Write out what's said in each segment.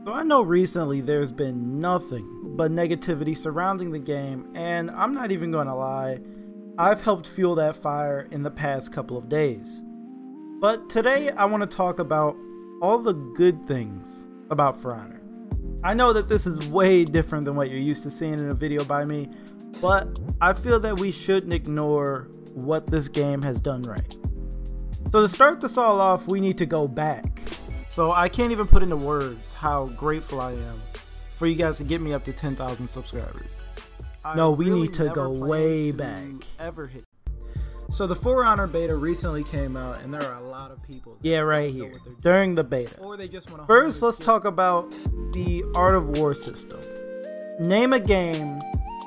So I know recently there's been nothing but negativity surrounding the game, and I'm not even gonna lie, I've helped fuel that fire in the past couple of days. But today I want to talk about all the good things about For Honor. I know that this is way different than what you're used to seeing in a video by me, but I feel that we shouldn't ignore what this game has done right. So to start this all off, we need to go back. So I can't even put into words how grateful I am for you guys to get me up to 10,000 subscribers. No, we need to go way back. So the For Honor beta recently came out, and there are a lot of people. Yeah, right here, during the beta. First, let's talk about the Art of War system. Name a game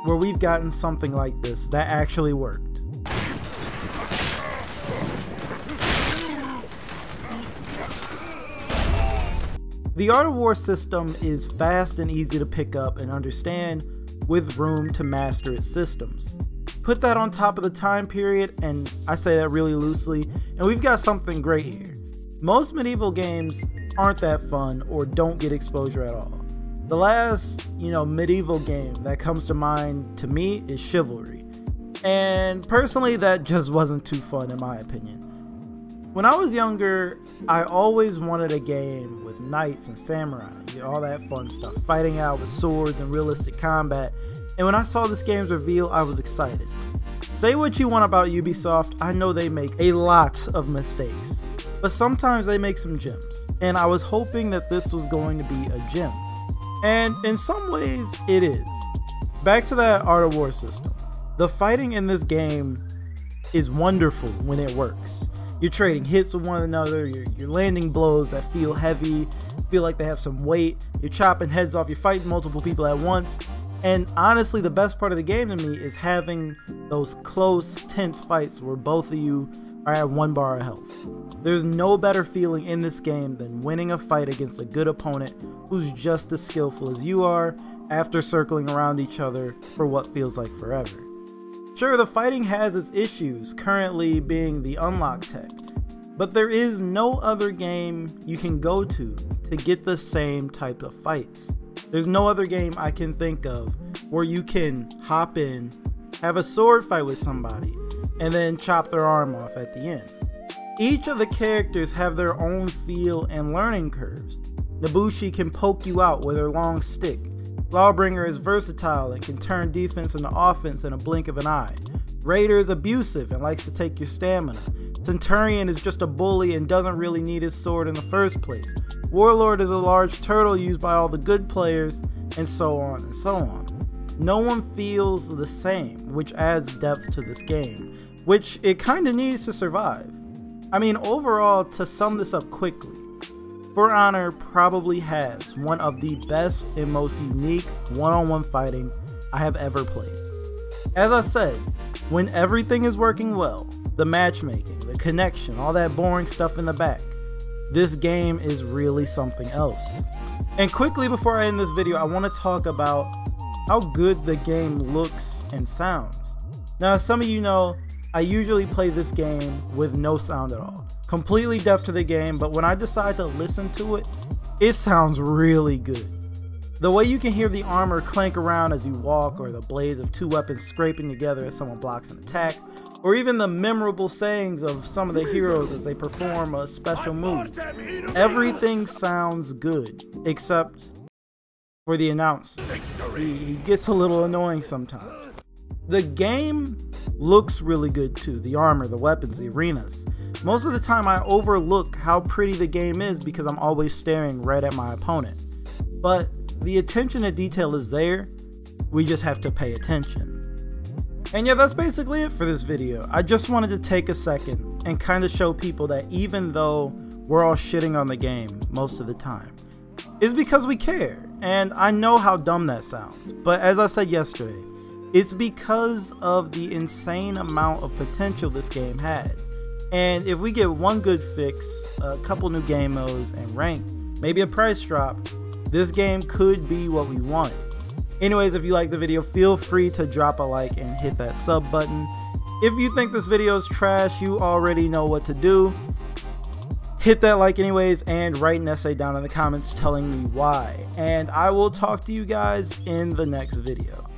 where we've gotten something like this that actually worked. The Art of War system is fast and easy to pick up and understand, with room to master its systems. Put that on top of the time period, and I say that really loosely, and we've got something great here. Most medieval games aren't that fun or don't get exposure at all. The last, medieval game that comes to mind to me is Chivalry. And personally, that just wasn't too fun in my opinion. When I was younger, I always wanted a game with knights and samurai, all that fun stuff, fighting out with swords and realistic combat. And when I saw this game's reveal, I was excited. Say what you want about Ubisoft, I know they make a lot of mistakes, but sometimes they make some gems. And I was hoping that this was going to be a gem. And in some ways, it is. Back to that Art of War system. The fighting in this game is wonderful when it works. You're trading hits with one another, you're landing blows that feel heavy, feel like they have some weight, you're chopping heads off, you're fighting multiple people at once. And honestly, the best part of the game to me is having those close, tense fights where both of you are at 1 bar of health. There's no better feeling in this game than winning a fight against a good opponent who's just as skillful as you are after circling around each other for what feels like forever. Sure, the fighting has its issues, currently being the unlock tech, but there is no other game you can go to get the same type of fights. There's no other game I can think of where you can hop in, have a sword fight with somebody, and then chop their arm off at the end. Each of the characters have their own feel and learning curves. Nobushi can poke you out with her long stick. Lawbringer is versatile and can turn defense into offense in a blink of an eye. Raider is abusive and likes to take your stamina. Centurion is just a bully and doesn't really need his sword in the first place. Warlord is a large turtle used by all the good players, and so on and so on. No one feels the same, which adds depth to this game, which it kinda needs to survive. I mean, overall, to sum this up quickly, For Honor probably has one of the best and most unique one-on-one fighting I have ever played. As I said, when everything is working well, the matchmaking, the connection, all that boring stuff in the back, this game is really something else. And quickly before I end this video, I want to talk about how good the game looks and sounds. Now, as some of you know, I usually play this game with no sound at all. Completely deaf to the game, but when I decide to listen to it, it sounds really good. The way you can hear the armor clank around as you walk, or the blades of 2 weapons scraping together as someone blocks an attack, or even the memorable sayings of some of the heroes as they perform a special move. Everything sounds good, except for the announcer. He gets a little annoying sometimes. The game looks really good too, the armor, the weapons, the arenas. Most of the time I overlook how pretty the game is because I'm always staring right at my opponent. But the attention to detail is there, we just have to pay attention. And yeah, that's basically it for this video. I just wanted to take a second and kind of show people that even though we're all shitting on the game most of the time, it's because we care. And I know how dumb that sounds, but as I said yesterday, it's because of the insane amount of potential this game had. And if we get one good fix, a couple new game modes, and rank, maybe a price drop, this game could be what we want. Anyways, if you like the video, feel free to drop a like and hit that sub button. If you think this video is trash, you already know what to do. hit that like anyways and write an essay down in the comments telling me why. And I will talk to you guys in the next video.